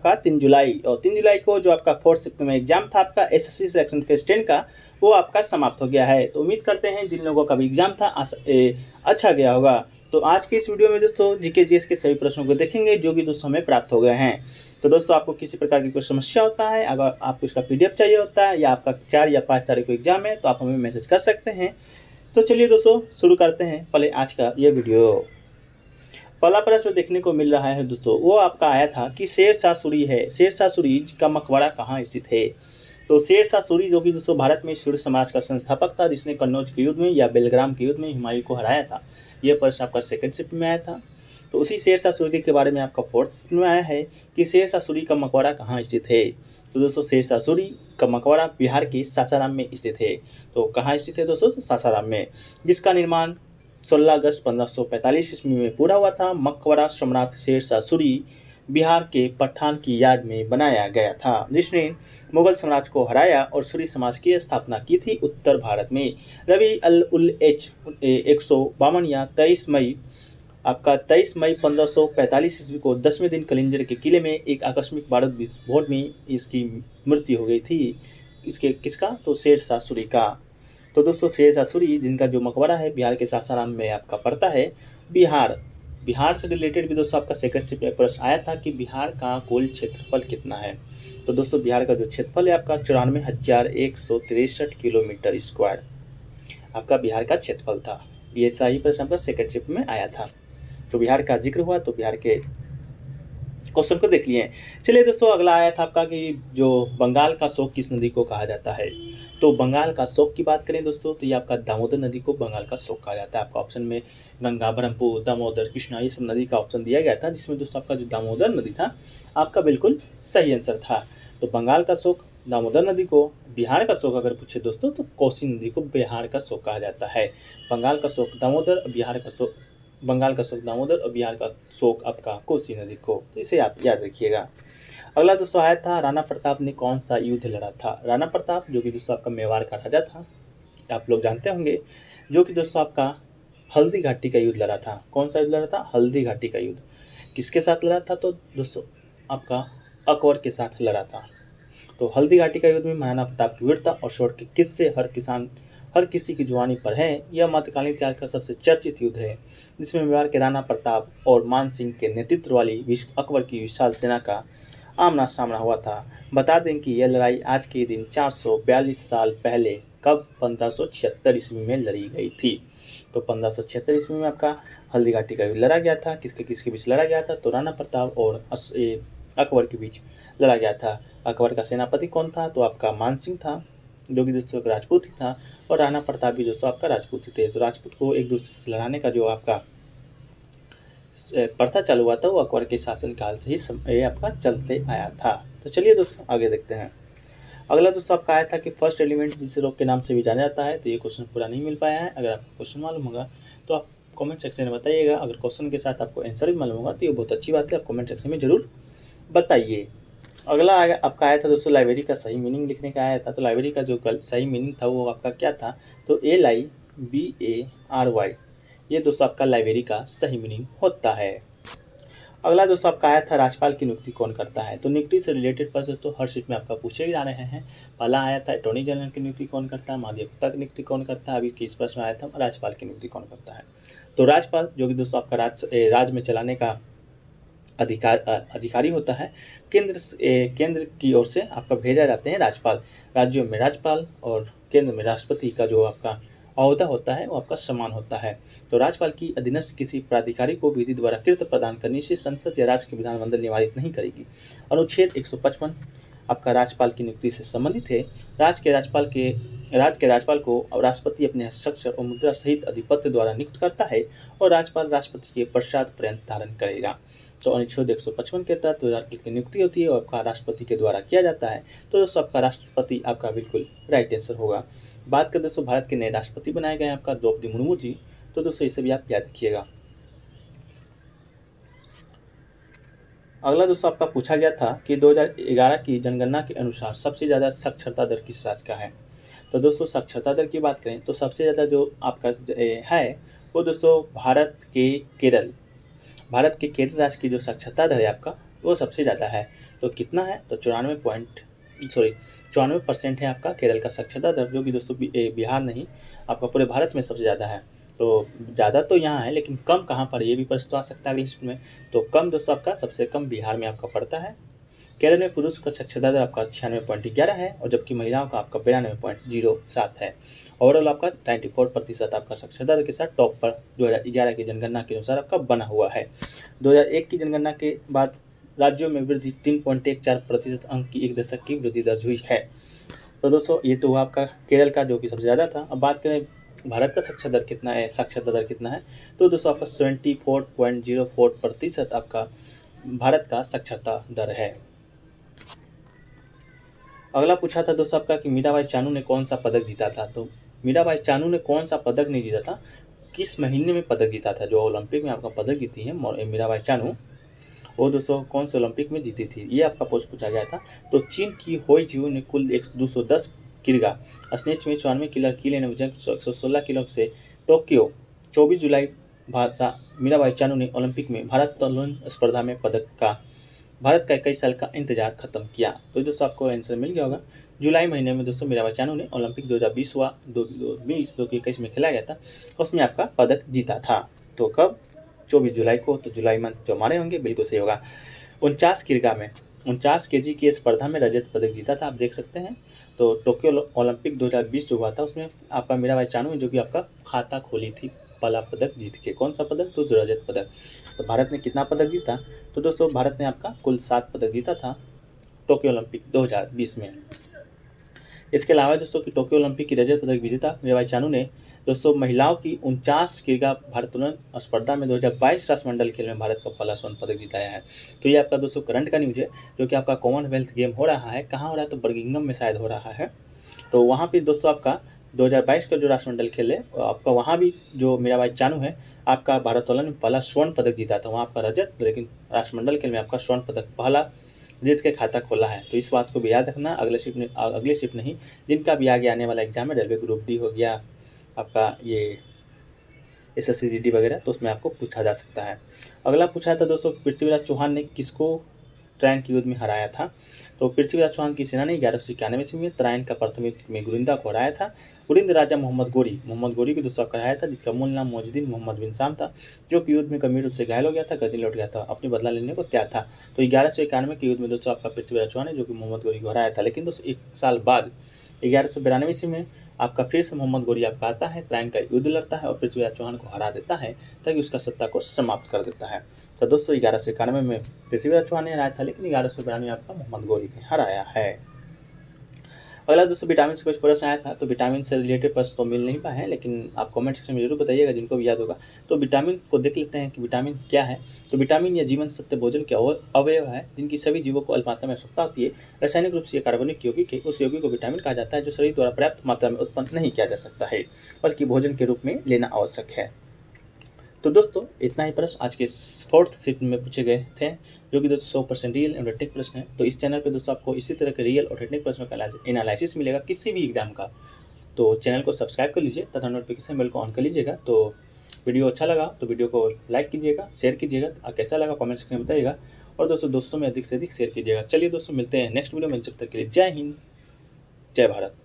आपका 3 जुलाई, और 3 जुलाई को जो आपका 4th शिफ्ट में एग्जाम था आपका एसएससी सिलेक्शन फेज 10 का, वो आपका समाप्त हो गया है। तो उम्मीद करते हैं जिन लोगों का भी एग्जाम था अच्छा गया होगा। तो आज के इस वीडियो में दोस्तों जीके जीएस के सभी प्रश्नों को देखेंगे जो कि दोस्तों हमें प्राप्त हो गए हैं। तो दोस्तों आपको किसी प्रकार की कोई समस्या होता है, अगर आपको इसका पीडीएफ चाहिए होता है, या आपका 4 या 5 तारीख को एग्जाम है, तो आप हमें मैसेज कर सकते हैं। तो चलिए दोस्तों शुरू करते हैं पहले आज का ये वीडियो। पहला प्रश्न देखने को मिल रहा है दोस्तों, वो आपका आया था कि शेरशाह सूरी है, शेरशाह सूरी का मकबरा कहाँ स्थित है। तो शेरशाह सूरी जो कि दोस्तों भारत में सूर्य समाज का संस्थापक था, जिसने कन्नौज के युद्ध में या बेलग्राम के युद्ध में हुमायूं को हराया था। यह प्रश्न आपका सेकंड शिफ्ट में आया था। तो उसी शेरशाह सूरी के बारे में आपका 4th शिफ्ट में आया है कि शेरशाह सूरी का मकबरा कहाँ स्थित है। तो दोस्तों शेरशाह सूरी का मकबरा बिहार के सासाराम में स्थित है। तो कहाँ स्थित है दोस्तों? सासाराम में, जिसका निर्माण 16 अगस्त 1545 ईस्वी में पूरा हुआ था। मकबरा सम्राट शेरशाह सूरी बिहार के पठान की याद में बनाया गया था, जिसने मुगल साम्राज्य को हराया और सूरी समाज की स्थापना की थी उत्तर भारत में। रबी अल उल एच 152 या 23 मई 1545 ईस्वी को 10वें दिन कलिंजर के किले में एक आकस्मिक बारूद विस्फोट में इसकी मृत्यु हो गई थी। किसका? तो शेरशाह सूरी का। तो दोस्तों शेरशाह सूरी जिनका जो मकबरा है बिहार के सासाराम में आपका पड़ता है। बिहार से रिलेटेड भी दोस्तों आपका सेकंड शिफ्ट में प्रश्न आया था कि बिहार का कुल क्षेत्रफल कितना है। तो दोस्तों बिहार का जो क्षेत्रफल है आपका 94,163 किलोमीटर स्क्वायर आपका बिहार का क्षेत्रफल था। ये सही प्रश्न आपका सेकंड शिफ्ट में आया था। तो बिहार का जिक्र हुआ, तो बिहार के क्वेश्चन को देख लिए। चलिए दोस्तों अगला आया था आपका कि जो बंगाल का शोक किस नदी को कहा जाता है। तो बंगाल का शोक की बात करें दोस्तों, तो ये आपका दामोदर नदी को बंगाल का शोक कहा जाता है। आपका ऑप्शन में गंगा, ब्रह्मपुत्र, दामोदर, कृष्णा ये सब नदी का ऑप्शन दिया गया था, जिसमें दोस्तों आपका जो दामोदर नदी था आपका बिल्कुल सही आंसर था। तो बंगाल का शोक दामोदर नदी को, बिहार का शोक अगर पूछे दोस्तों तो कोसी नदी को बिहार का शोक कहा जाता है। बंगाल का शोक दामोदर, बिहार का शोक बंगाल का शोक दामोदर और बिहार का शोक आपका कोसी नदी को। तो इसे आप याद रखिएगा। अगला दोस्तों आया था राणा प्रताप ने कौन सा युद्ध लड़ा था। राणा प्रताप जो कि दोस्तों आपका मेवाड़ का राजा था, आप लोग जानते होंगे, जो कि दोस्तों आपका हल्दी घाटी का युद्ध लड़ा था। कौन सा युद्ध लड़ा था? हल्दी घाटी का युद्ध। किसके साथ लड़ा था? तो दोस्तों आपका अकबर के साथ लड़ा था। तो हल्दी घाटी का युद्ध में महाराणा प्रताप की वीरता और शौर्य के किस्से हर किसी की जुबानी पर है। यह मध्यकालीन इतिहास का सबसे चर्चित युद्ध है, जिसमें मेवाड़ के राणा प्रताप और मान सिंह के नेतृत्व वाली अकबर की विशाल सेना का आमना सामना हुआ था। बता दें कि यह लड़ाई आज के दिन 442 साल पहले कब 1576 ईस्वी में लड़ी गई थी। तो 1576 ईस्वी में आपका हल्दी घाटी का युद्ध लड़ा गया था। किसके बीच लड़ा गया था? तो राणा प्रताप और अकबर के बीच लड़ा गया था। अकबर का सेनापति कौन था? तो आपका मान सिंह था, जो कि दोस्तों राजपूत ही था, और राणा प्रताप भी दोस्तों आपका राजपूत ही थे। तो राजपूत को एक दूसरे से लड़ाने का जो आपका प्रथा चालू हुआ था वो अकबर के शासनकाल से ही आपका चलते आया था। तो चलिए दोस्तों आगे देखते हैं। अगला दोस्तों आपका आया था कि फर्स्ट एलिमेंट जिसे रॉक के नाम से भी जाना जाता है। तो ये क्वेश्चन पूरा नहीं मिल पाया है। अगर आपको क्वेश्चन मालूम होगा तो आप कमेंट सेक्शन में बताइएगा। अगर क्वेश्चन के साथ आपको आंसर भी मालूम होगा तो ये बहुत अच्छी बात है, आप कमेंट सेक्शन में जरूर बताइए। अगला आपका आया था दोस्तों लाइब्रेरी का सही मीनिंग लिखने का आया था। तो लाइब्रेरी का जो सही मीनिंग था वो आपका क्या था? तो LIBARY, ये दोस्तों आपका लाइब्रेरी का सही मीनिंग होता है। अगला दोस्तों आपका आया था राज्यपाल की नियुक्ति कौन करता है। तो नियुक्ति से रिलेटेड प्रश्न तो हर शीट में आपका पूछे जा रहे हैं। पहला आया था अटॉर्नी जनरल की नियुक्ति कौन करता है, महाधिवक्ता की नियुक्ति कौन करता है। अभी किस प्रश्न में आया था राज्यपाल की नियुक्ति कौन करता है। तो राज्यपाल जो कि दोस्तों आपका राज्य में चलाने का अधिकारी होता है। केंद्र की ओर से आपका भेजा जाते हैं राज्यपाल। राज्यों में राज्यपाल और केंद्र में राष्ट्रपति का जो आपका ओहदा होता है वो आपका समान होता है। तो राज्यपाल की अधीनस्थ किसी प्राधिकारी को विधि द्वारा कृत प्रदान करने से संसद या राज्य के विधानमंडल निवारित नहीं करेगी। अनुच्छेद 155 आपका राज्यपाल की नियुक्ति से संबंधित है। राज्य के राज्यपाल को राष्ट्रपति अपने हस्ताक्षर और मुद्रा सहित अधिपत्य द्वारा नियुक्त करता है और राज्यपाल राष्ट्रपति के पश्चात पर्यंत धारण करेगा। तो अनुच्छेद 155 के तहत राज्यपाल की नियुक्ति होती है और आपका राष्ट्रपति के द्वारा किया जाता है। तो दोस्तों आपका राष्ट्रपति आपका बिल्कुल राइट आंसर होगा। बात करें दोस्तों भारत के नए राष्ट्रपति बनाए गए हैं आपका द्रौपदी मुर्मू जी। तो दोस्तों इसे भी आप याद रखिएगा। अगला दोस्तों आपका पूछा गया था कि 2011 की जनगणना के अनुसार सबसे ज़्यादा साक्षरता दर किस राज्य का है। तो दोस्तों साक्षरता दर की बात करें तो सबसे ज़्यादा जो आपका है वो दोस्तों भारत के केरल राज्य की जो साक्षरता दर है आपका वो सबसे ज़्यादा है। तो कितना है, तो 94% है आपका केरल का साक्षरता दर, जो कि दोस्तों बिहार नहीं, आपका पूरे भारत में सबसे ज़्यादा है। तो ज़्यादा तो यहाँ है, लेकिन कम कहाँ पर, ये भी प्रश्न तो आ सकता है अगली लिस्ट में। तो कम दोस्तों आपका सबसे कम बिहार में आपका पड़ता है। केरल में पुरुष का साक्षरता दर आपका 96.11 है, और जबकि महिलाओं का आपका 92.07 है। ओवरऑल आपका 94% आपका साक्षरता दर के साथ टॉप पर 2011 की जनगणना के अनुसार आपका बना हुआ है। 2001 की जनगणना के बाद राज्यों में वृद्धि 3.14% अंक की एक दशक की वृद्धि दर्ज हुई है। तो दोस्तों ये तो हुआ आपका केरल का, जो कि सबसे ज़्यादा था। अब बात करें भारत का साक्षरता दर कितना है, तो दोस्तों आपका 74.04% आपका भारत का साक्षरता दर है। अगला पूछा था दोस्तों आपका कि मीराबाई चानू ने कौन सा पदक जीता था। तो मीराबाई चानू ने कौन सा पदक नहीं जीता था, किस महीने में पदक जीता था। जो ओलंपिक में आपका पदक जीती है मीराबाई चानू, वो दोस्तों कौन से ओलंपिक में जीती थी, ये आपका पोस्ट पूछा गया था। तो चीन की होई जिऊ ने कुल 210 किर्गा स्नेच में 94 किलो किले ने 116 किलो से टोक्यो 24 जुलाई भाषा मीराबाई चानू ने ओलंपिक में भारोत्तोलन स्पर्धा में भारत का 21 साल का इंतजार खत्म किया। तो दोस्तों आपको आंसर मिल गया होगा। जुलाई महीने में दोस्तों मीराबाई चानू ने ओलंपिक 2021 में खेला गया था, उसमें आपका पदक जीता था। तो कब, 24 जुलाई को। तो जुलाई मंथ जो हमारे होंगे बिल्कुल सही होगा। 49 किर्गा में 49 kg की स्पर्धा में रजत पदक जीता था, आप देख सकते हैं। तो टोक्यो ओलंपिक 2020 जो हुआ था, उसमें आपका मीराबाई चानू जो कि आपका खाता खोली थी पहला पदक जीत के। कौन सा पदक, तो रजत पदक। तो भारत ने कितना पदक जीता, तो दोस्तों भारत ने आपका कुल 7 पदक जीता था टोक्यो ओलंपिक 2020 में। इसके अलावा दोस्तों कि टोक्यो ओलंपिक की रजत पदक विजेता मीराबाई चानू ने दोस्तों महिलाओं की 49 किर्गा भारोत्तोलन स्पर्धा में 2022 राष्ट्रमंडल खेल में भारत का पहला स्वर्ण पदक जिताया है। तो ये आपका दोस्तों करंट का न्यूज है, जो कि आपका कॉमनवेल्थ गेम हो रहा है। कहाँ हो रहा है, तो बर्मिंघम में शायद हो रहा है। तो वहाँ पे दोस्तों आपका 2022 का जो राष्ट्रमंडल खेल है, आपका वहाँ भी जो मीराबाई चानू है आपका भारोत्तोलन में पहला स्वर्ण पदक जीता था। वहाँ आपका रजत, लेकिन राष्ट्रमंडल खेल में आपका स्वर्ण पदक पहला जीत के खाता खोला है। तो इस बात को भी याद रखना। अगले शिफ्ट नहीं, जिनका भी आगे आने वाला एग्जाम है, रेलवे ग्रुप डी हो गया, आपका ये SSC GD वगैरह, तो उसमें आपको पूछा जा सकता है। अगला पूछा था दोस्तों पृथ्वीराज चौहान ने किसको ट्रायन के युद्ध में हराया था। तो पृथ्वीराज चौहान की सेना ने 1191 ईस्वी में ट्रायन का प्रथम युद्ध में गुरिंदा को हराया था। गुरिंद राजा मोहम्मद गोरी को दोस्तों हराया था, जिसका मूल नाम मुइजुद्दीन मोहम्मद बिन शाम था, जो कि युद्ध में गंभीर रूप से घायल हो गया था, गजनी लौट गया था, अपनी बदला लेने को तैयार था। तो 1191 के युद्ध में दोस्तों आपका पृथ्वीराज चौहान है जो कि मोहम्मद गोरी को हराया था। लेकिन दोस्तों 1 साल बाद 1192 ईस्वी में आपका फिर से मोहम्मद गोरी आपका आता है, ट्रायन का युद्ध लड़ता है और पृथ्वीराज चौहान को हरा देता है, ताकि उसका सत्ता को समाप्त कर देता है। तो दोस्तों 1191 में पृथ्वीराज चौहान ने हराया था, लेकिन 1192 आपका मोहम्मद गोरी ने हराया है। अगला दोस्तों विटामिन से कुछ प्रश्न आया था। तो विटामिन से रिलेटेड प्रश्न तो मिल नहीं पाए हैं, लेकिन आप कमेंट सेक्शन में जरूर बताइएगा जिनको भी याद होगा। तो विटामिन को देख लेते हैं कि विटामिन क्या है। तो विटामिन या जीवन सत्व भोजन के अवयव है, जिनकी सभी जीवों को अल्प मात्रा में आवश्यकता होती है। रासायनिक रूप से कार्बनिक यौगिक है, उस यौगिक को विटामिन कहा जाता है जो शरीर द्वारा पर्याप्त मात्रा में उत्पन्न नहीं किया जा सकता है, बल्कि भोजन के रूप में लेना आवश्यक है। तो दोस्तों इतना ही प्रश्न आज के 4th शिफ्ट में पूछे गए थे, जो कि दोस्तों 100% रियल और टेक्निक प्रश्न है। तो इस चैनल पे दोस्तों आपको इसी तरह के रियल और टेक्निक प्रश्नों का एनालिसिस मिलेगा किसी भी एग्जाम का। तो चैनल को सब्सक्राइब कर लीजिए तथा नोटिफिकेशन बेल को ऑन कर लीजिएगा। तो वीडियो अच्छा लगा तो वीडियो को लाइक कीजिएगा, शेयर कीजिएगा, कैसा लगा कॉमेंट सेक्शन में बताइएगा, और दोस्तों में अधिक से अधिक शेयर कीजिएगा। चलिए दोस्तों मिलते हैं नेक्स्ट वीडियो में, जब तक के लिए जय हिंद, जय भारत।